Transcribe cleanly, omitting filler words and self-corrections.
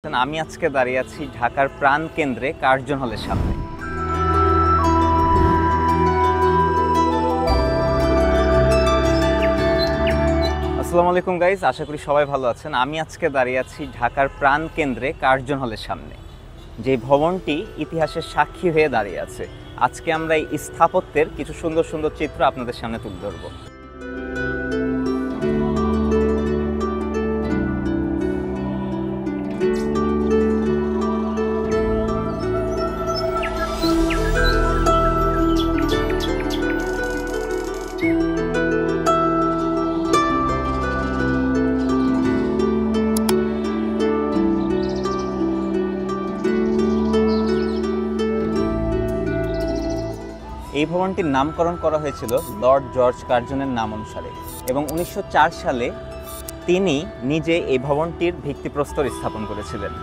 আমি আজকে দাঁড়িয়ে আছি ঢাকার প্রাণ কেন্দ্রে কার্জন হলের সামনে। আসসালামু আলাইকুম গাইজ, আশা করি সবাই ভালো আছেন। আমি আজকে দাঁড়িয়ে আছি ঢাকার প্রাণ কেন্দ্রে কার্জন হলের সামনে, যে ভবনটি ইতিহাসের সাক্ষী হয়ে দাঁড়িয়ে আছে। আজকে আমরা এই স্থাপত্যের কিছু সুন্দর সুন্দর চিত্র আপনাদের সামনে তুলে ধরবো। এই ভবনটির নামকরণ করা হয়েছিল লর্ড জর্জ কার্জনের নাম অনুসারে এবং 1904 সালে তিনি নিজে এই ভবনটির ভিত্তিপ্রস্তর স্থাপন করেছিলেন।